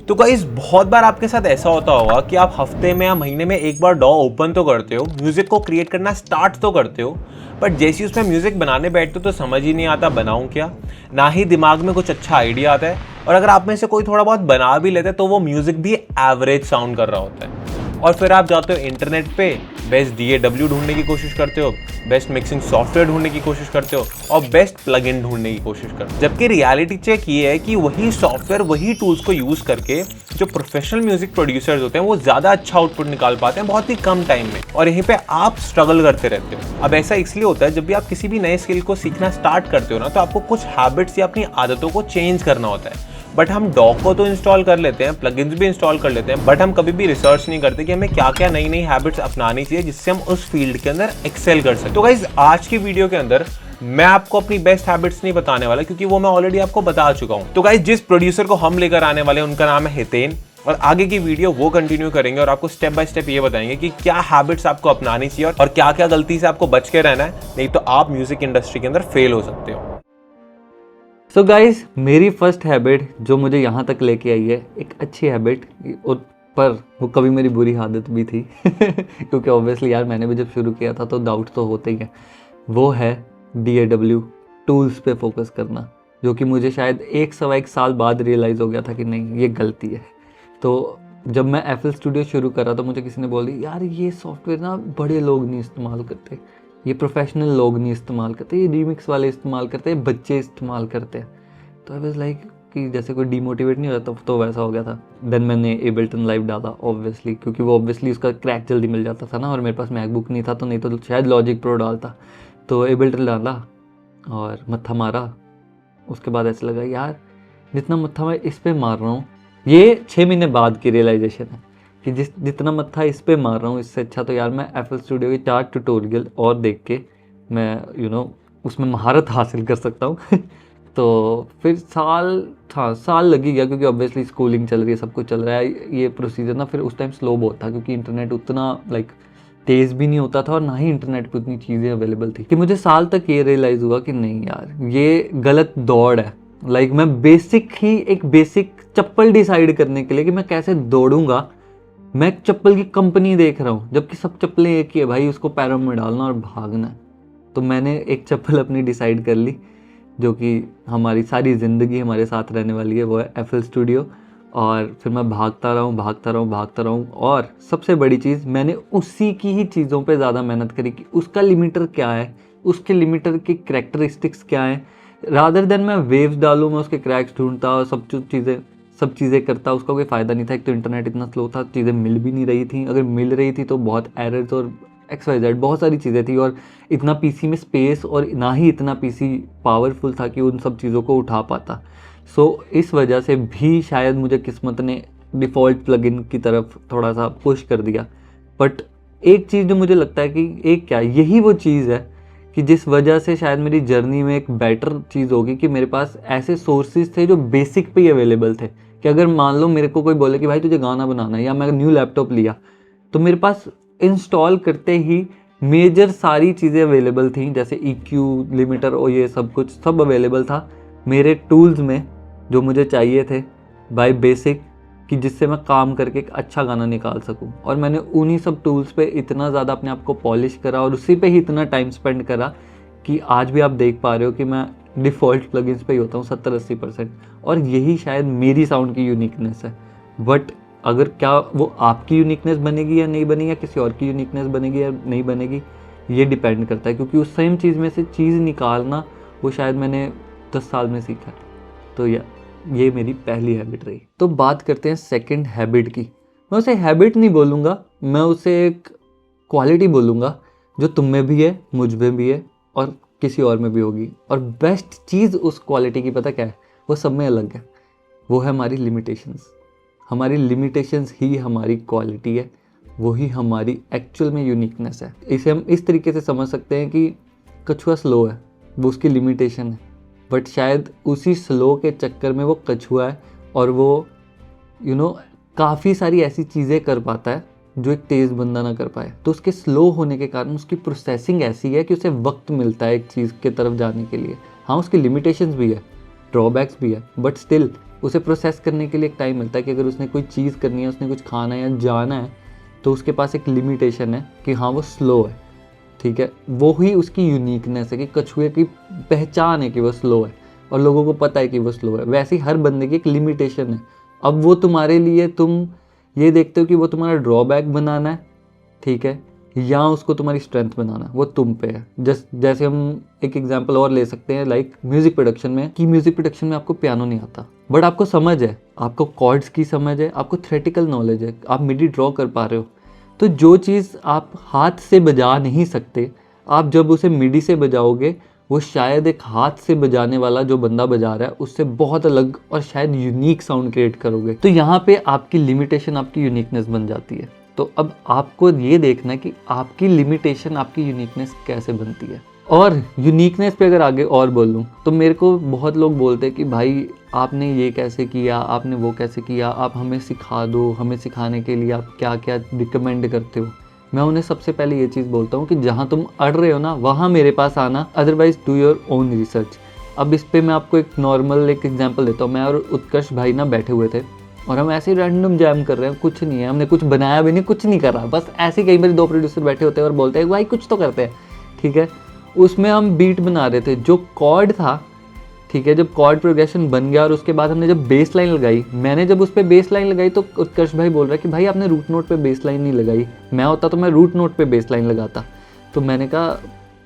तो गाइस बहुत बार आपके साथ ऐसा होता होगा कि आप हफ्ते में या महीने में एक बार डॉ ओपन तो करते हो, म्यूजिक को क्रिएट करना स्टार्ट तो करते हो, बट जैसे ही उसमें म्यूजिक बनाने बैठते हो तो समझ ही नहीं आता बनाऊं क्या, ना ही दिमाग में कुछ अच्छा आइडिया आता है, और अगर आप में से कोई थोड़ा बहुत बना भी लेता है तो वो म्यूजिक भी एवरेज साउंड कर रहा होता है। और फिर आप जाते हो इंटरनेट पे, बेस्ट DAW ढूंढने की कोशिश करते हो, बेस्ट मिक्सिंग सॉफ्टवेयर ढूंढने की कोशिश करते हो और बेस्ट प्लगइन ढूंढने की कोशिश करते हो। जबकि रियलिटी चेक ये है कि वही सॉफ्टवेयर, वही टूल्स को यूज करके जो प्रोफेशनल म्यूजिक प्रोड्यूसर्स होते हैं वो ज्यादा अच्छा आउटपुट निकाल पाते हैं बहुत ही कम टाइम में, और यहीं पे आप स्ट्रगल करते रहते हो। अब ऐसा इसलिए होता है जब भी आप किसी भी नए स्किल को सीखना स्टार्ट करते हो ना, तो आपको कुछ हैबिट्स या अपनी आदतों को चेंज करना होता है। बट हम डॉग को तो इंस्टॉल कर लेते हैं, प्लगइन्स भी इंस्टॉल कर लेते हैं, बट हम कभी भी रिसर्च नहीं करते कि हमें क्या क्या नई नई हैबिट्स अपनानी चाहिए जिससे हम उस फील्ड के अंदर एक्सेल कर सकें। तो गाइस आज की वीडियो के अंदर मैं आपको अपनी बेस्ट हैबिट्स नहीं बताने वाला, क्योंकि वो मैं ऑलरेडी आपको बता चुका हूं। तो गाइस जिस प्रोड्यूसर को हम लेकर आने वाले हैं उनका नाम है हितेन, और आगे की वीडियो वो कंटिन्यू करेंगे और आपको स्टेप बाय स्टेप ये बताएंगे कि क्या हैबिट्स आपको अपनानी चाहिए और क्या क्या गलती से आपको बच के रहना है, नहीं तो आप म्यूजिक इंडस्ट्री के अंदर फेल हो सकते हो। सो गाइस मेरी फर्स्ट हैबिट जो मुझे यहाँ तक लेके आई है, एक अच्छी हैबिट, पर वो कभी मेरी बुरी आदत भी थी क्योंकि ऑब्वियसली यार मैंने भी जब शुरू किया था तो डाउट तो होते ही है। वो है DAW टूल्स पे फोकस करना, जो कि मुझे शायद 1 साल बाद रियलाइज़ हो गया था कि नहीं ये गलती है। तो जब मैं FL स्टूडियो शुरू करा तो मुझे किसी ने बोल दिया यार ये सॉफ्टवेयर ना बड़े लोग नहीं इस्तेमाल करते, ये प्रोफेशनल लोग नहीं इस्तेमाल करते, ये रीमिक्स वाले इस्तेमाल करते हैं, बच्चे इस्तेमाल करते हैं। तो आई वाज लाइक कि जैसे कोई डिमोटिवेट नहीं हो जाता, तो वैसा हो गया था। देन मैंने एबल्टन लाइव डाला ऑब्वियसली, क्योंकि वो ऑब्वियसली उसका क्रैक जल्दी मिल जाता था ना, और मेरे पास मैकबुक नहीं था, तो नहीं तो शायद लॉजिक प्रो डालता। तो एबल्टन डाला और मत्था मारा। उसके बाद ऐसा लगा यार जितना मत्था मैं इस पर मार रहा हूँ, ये 6 महीने बाद की रियलाइजेशन है कि जितना मत्था इस पे मार रहा हूँ इससे अच्छा तो यार मैं FL स्टूडियो के 4 ट्यूटोरियल और देख के मैं उसमें महारत हासिल कर सकता हूँ तो फिर साल लग ही गया, क्योंकि ऑब्वियसली स्कूलिंग चल रही है, सब कुछ चल रहा है। ये प्रोसीजर ना फिर उस टाइम स्लो बहुत था, क्योंकि इंटरनेट उतना तेज़ भी नहीं होता था और ना ही इंटरनेट पे उतनी चीज़ें अवेलेबल थी, कि मुझे साल तक ये रियलाइज़ हुआ कि नहीं यार ये गलत दौड़ है। मैं एक बेसिक चप्पल डिसाइड करने के लिए कि मैं कैसे दौड़ूंगा, मैं एक चप्पल की कंपनी देख रहा हूँ, जबकि सब चप्पलें एक ही है भाई, उसको पैरों में डालना और भागना है। तो मैंने एक चप्पल अपनी डिसाइड कर ली जो कि हमारी सारी ज़िंदगी हमारे साथ रहने वाली है, वो है FL स्टूडियो। और फिर मैं भागता रहा हूँ और सबसे बड़ी चीज़, मैंने उसी की ही चीज़ों पे ज़्यादा मेहनत करी कि उसका लिमिटर क्या है, उसके लिमिटर की करैक्टरिस्टिक्स क्या है, रादर देन मैं वेव्स डालूँ, मैं उसके क्रैक्स ढूंढता और सब चीज़ें करता। उसका कोई फ़ायदा नहीं था। एक तो इंटरनेट इतना स्लो था, चीज़ें मिल भी नहीं रही थी, अगर मिल रही थी तो बहुत एरर्स और XYZ बहुत सारी चीज़ें थी, और इतना PC में स्पेस और ना ही इतना PC पावरफुल था कि उन सब चीज़ों को उठा पाता। सो इस वजह से भी शायद मुझे किस्मत ने डिफ़ॉल्ट प्लगइन की तरफ थोड़ा सा पुश कर दिया। बट एक चीज़ जो मुझे लगता है कि यही वो चीज़ है कि जिस वजह से शायद मेरी जर्नी में एक बेटर चीज़ होगी कि मेरे पास ऐसे सोर्सेज थे जो बेसिक पे ही अवेलेबल थे, कि अगर मान लो मेरे को कोई बोले कि भाई तुझे गाना बनाना है, या मैं न्यू लैपटॉप लिया, तो मेरे पास इंस्टॉल करते ही मेजर सारी चीज़ें अवेलेबल थी, जैसे EQ लिमिटर और ये सब कुछ सब अवेलेबल था मेरे टूल्स में जो मुझे चाहिए थे बाय बेसिक, कि जिससे मैं काम करके एक अच्छा गाना निकाल सकूं। और मैंने उन्हीं सब टूल्स पे इतना ज़्यादा अपने आप को पॉलिश करा और उसी पे ही इतना टाइम स्पेंड करा कि आज भी आप देख पा रहे हो कि मैं डिफ़ॉल्ट प्लगइन्स पे ही होता हूँ 70-80%। और यही शायद मेरी साउंड की यूनिकनेस है। बट अगर क्या वो आपकी यूनिकनेस बनेगी या नहीं बनेगी, या किसी और की यूनिकनेस बनेगी या नहीं बनेगी, ये डिपेंड करता है, क्योंकि उस सेम चीज़ में से चीज़ निकालना वो शायद मैंने 10 साल में सीखा। तो ये मेरी पहली हैबिट रही। तो बात करते हैं सेकंड हैबिट की। मैं उसे हैबिट नहीं बोलूँगा, मैं उसे एक क्वालिटी बोलूँगा जो तुम में भी है, मुझ में भी है और किसी और में भी होगी। और बेस्ट चीज़ उस क्वालिटी की पता क्या है? वो सब में अलग है। वो है हमारी लिमिटेशंस। हमारी लिमिटेशंस ही हमारी क्वालिटी है, वही हमारी एक्चुअल में यूनिकनेस है। इसे हम इस तरीके से समझ सकते हैं कि कछुआ स्लो है, वो उसकी लिमिटेशन है, बट शायद उसी स्लो के चक्कर में वो कछुआ है और वो काफ़ी सारी ऐसी चीज़ें कर पाता है जो एक तेज़ बंदा ना कर पाए। तो उसके स्लो होने के कारण उसकी प्रोसेसिंग ऐसी है कि उसे वक्त मिलता है एक चीज़ के तरफ जाने के लिए। हाँ, उसकी लिमिटेशंस भी है, ड्रॉबैक्स भी है, बट स्टिल उसे प्रोसेस करने के लिए एक टाइम मिलता है कि अगर उसने कोई चीज़ करनी है, उसने कुछ खाना है या जाना है, तो उसके पास एक लिमिटेशन है कि हाँ वो स्लो है, ठीक है। वो ही उसकी यूनिकनेस है कि कछुए की पहचान है कि वो स्लो है और लोगों को पता है कि वो स्लो है। वैसे ही हर बंदे की एक लिमिटेशन है। अब वो तुम्हारे लिए, तुम ये देखते हो कि वो तुम्हारा ड्रॉबैक बनाना है, ठीक है, या उसको तुम्हारी स्ट्रेंथ बनाना है, वो तुम पे है। जैसे हम एक एग्जांपल और ले सकते हैं, लाइक म्यूजिक प्रोडक्शन में, कि म्यूजिक प्रोडक्शन में आपको पियानो नहीं आता बट आपको समझ है, आपको कॉर्ड्स की समझ है, आपको थ्योरेटिकल नॉलेज है, आप मिडी ड्रॉ कर पा रहे हो। तो जो चीज़ आप हाथ से बजा नहीं सकते, आप जब उसे मिडी से बजाओगे, वो शायद एक हाथ से बजाने वाला जो बंदा बजा रहा है उससे बहुत अलग और शायद यूनिक साउंड क्रिएट करोगे। तो यहाँ पे आपकी लिमिटेशन आपकी यूनिकनेस बन जाती है। तो अब आपको ये देखना है कि आपकी लिमिटेशन आपकी यूनिकनेस कैसे बनती है। और यूनिकनेस पे अगर आगे और बोलूँ तो मेरे को बहुत लोग बोलते हैं कि भाई आपने ये कैसे किया, आपने वो कैसे किया, आप हमें सिखा दो, हमें सिखाने के लिए आप क्या क्या रिकमेंड करते हो। मैं उन्हें सबसे पहले ये चीज़ बोलता हूँ कि जहाँ तुम अड़ रहे हो ना, वहाँ मेरे पास आना, otherwise do your own research. अब इस पर मैं आपको एक नॉर्मल एक एग्जाम्पल देता हूँ। मैं और उत्कर्ष भाई ना बैठे हुए थे और हम ऐसे ही रैंडम जैम कर रहे हैं, कुछ नहीं है, हमने कुछ बनाया भी नहीं, कुछ नहीं कर रहा, बस ऐसे ही कई बार दो प्रोड्यूसर बैठे होते हैं और बोलते हैं भाई कुछ तो करते हैं, ठीक है। उसमें हम बीट बना रहे थे, जो कॉर्ड था, ठीक है, जब कॉर्ड प्रोग्रेशन बन गया और उसके बाद हमने जब बेस लाइन लगाई, मैंने जब उस पर बेस लाइन लगाई तो उत्कर्ष भाई बोल रहा है कि भाई आपने रूट नोट पे बेस लाइन नहीं लगाई, मैं होता तो मैं रूट नोट पे बेस लाइन लगाता। तो मैंने कहा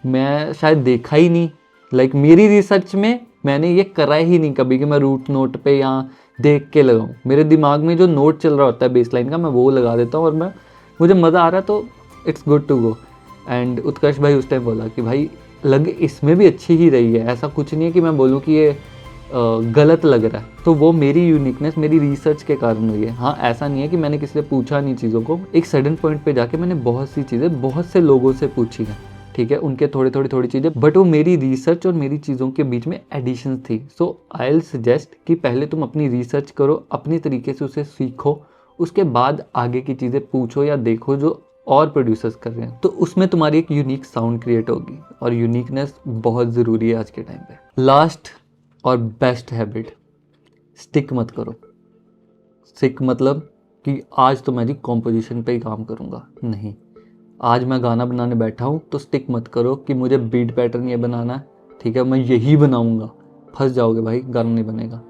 मैं शायद देखा ही नहीं, लाइक मेरी रिसर्च में मैंने ये करा ही नहीं कभी कि मैं रूट नोट पे या देख के लगाऊं। मेरे दिमाग में जो नोट चल रहा होता है बेस लाइन का, मैं वो लगा देता हूँ और मुझे मज़ा आ रहा है तो it's good to go. And Utkarsh भाई उस टाइम बोला कि भाई लग इसमें भी अच्छी ही रही है, ऐसा कुछ नहीं है कि मैं बोलूँ कि ये गलत लग रहा है। तो वो मेरी यूनिकनेस मेरी रिसर्च के कारण हुई है। हाँ, ऐसा नहीं है कि मैंने किसी से पूछा नहीं चीज़ों को, एक सडन पॉइंट पे जाके मैंने बहुत सी चीज़ें बहुत से लोगों से पूछी हैं, ठीक है, उनके थोड़ी चीज़ें, बट वो मेरी रिसर्च और मेरी चीज़ों के बीच में एडिशन थी। सो आई विल सजेस्ट कि पहले तुम अपनी रिसर्च करो, अपनी तरीके से उसे सीखो, उसके बाद आगे की चीज़ें पूछो या देखो जो और प्रोड्यूसर्स कर रहे हैं, तो उसमें तुम्हारी एक यूनिक साउंड क्रिएट होगी। और यूनिकनेस बहुत ज़रूरी है आज के टाइम पे। लास्ट और बेस्ट हैबिट, स्टिक मत करो। स्टिक मतलब कि आज तो मैं जी कॉम्पोजिशन पे ही काम करूँगा, नहीं, आज मैं गाना बनाने बैठा हूँ तो स्टिक मत करो कि मुझे बीट पैटर्न ये बनाना है, ठीक है, मैं यही बनाऊँगा। फंस जाओगे भाई, गाना नहीं बनेगा।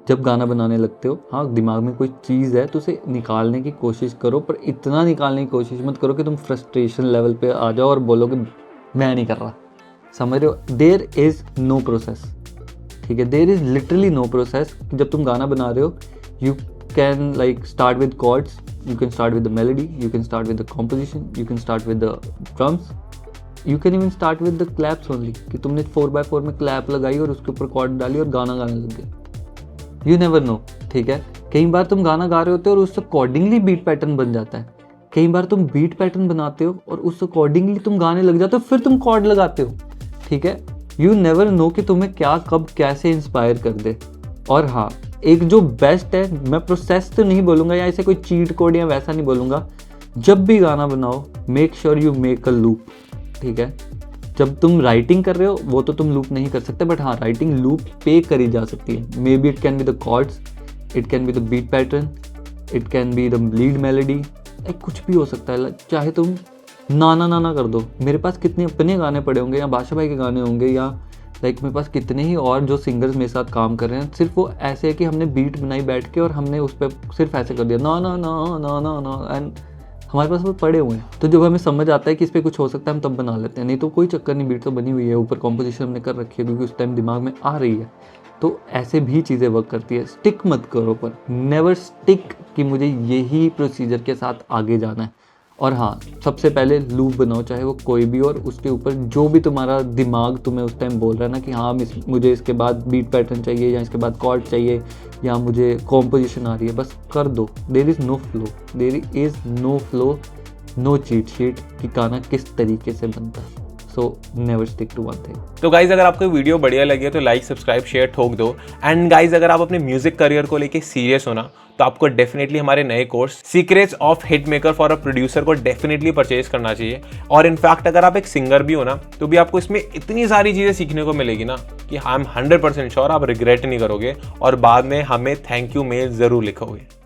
जब गाना बनाने लगते हो, हाँ, दिमाग में कोई चीज़ है तो उसे निकालने की कोशिश करो, पर इतना निकालने की कोशिश मत करो कि तुम फ्रस्ट्रेशन लेवल पे आ जाओ और बोलो कि मैं नहीं कर रहा। समझ रहे हो? देयर इज़ नो प्रोसेस, ठीक है, there is literally no process. जब तुम गाना बना रहे हो, you can like start with chords, you can start with the melody, you can start with the composition, you can start with the drums, you can even start with the claps only, कि तुमने 4x4 में clap लगाई और उसके ऊपर cord डाली और गाना गाने लग गए। You never know, ठीक है। कई बार तुम गाना गा रहे होते हो और उससे अकॉर्डिंगली बीट पैटर्न बन जाता है, कई बार तुम बीट पैटर्न बनाते हो और उस अकॉर्डिंगली तुम गाने लग जाते हो, फिर तुम कॉर्ड लगाते हो, ठीक है। You never know कि तुम्हें क्या कब कैसे इंस्पायर कर दे। और हाँ, एक जो बेस्ट है, मैं प्रोसेस तो नहीं बोलूँगा या ऐसे कोई चीट कोड या वैसा नहीं बोलूँगा, जब भी गाना बनाओ make sure you make a loop, ठीक है। जब तुम राइटिंग कर रहे हो वो तो तुम लूप नहीं कर सकते, बट हाँ, राइटिंग लूप पे करी जा सकती है। Maybe it can be the chords, it can be the beat pattern, it can be the lead melody, कुछ भी हो सकता है। चाहे तुम नाना नाना कर दो, मेरे पास कितने अपने गाने पड़े होंगे या बादशाह भाई के गाने होंगे या लाइक मेरे पास कितने ही और जो सिंगर्स मेरे साथ काम कर रहे हैं, सिर्फ वो ऐसे है कि हमने बीट बनाई बैठ के और हमने उस पर सिर्फ ऐसे कर दिया ना ना ना ना ना ना, एंड हमारे पास वो पड़े हुए हैं। तो जब हमें समझ आता है कि इस पर कुछ हो सकता है, हम तब बना लेते हैं, नहीं तो कोई चक्कर नहीं, बीट तो बनी हुई है, ऊपर कॉम्पोजिशन हमने कर रखी है क्योंकि उस टाइम दिमाग में आ रही है। तो ऐसे भी चीज़ें वर्क करती है। स्टिक मत करो, पर नेवर स्टिक कि मुझे यही प्रोसीजर के साथ आगे जाना है। और हाँ, सबसे पहले लूप बनाओ, चाहे वो कोई भी, और उसके ऊपर जो भी तुम्हारा दिमाग तुम्हें उस टाइम बोल रहा है ना कि हाँ मुझे इसके बाद बीट पैटर्न चाहिए या इसके बाद कॉर्ड चाहिए या मुझे कॉम्पोजिशन आ रही है, बस कर दो। There is no flow, there is no flow, no cheat sheet कि गाना किस तरीके से बनता है। So never stick to one thing. तो गाइज अगर आपको वीडियो बढ़िया लगी है तो लाइक सब्सक्राइब शेयर ठोक दो। एंड गाइज अगर आप अपने म्यूजिक करियर को लेके सीरियस हो ना तो आपको डेफिनेटली हमारे नए course secrets of hit maker for a producer को डेफिनेटली परचेज करना चाहिए। और इनफैक्ट अगर आप एक सिंगर भी हो ना तो भी आपको इसमें इतनी सारी चीज़ें सीखने को मिलेगी ना कि आई एम 100% श्योर आप रिग्रेट नहीं करोगे और बाद में हमें थैंक यू मेल ज़रूर लिखोगे।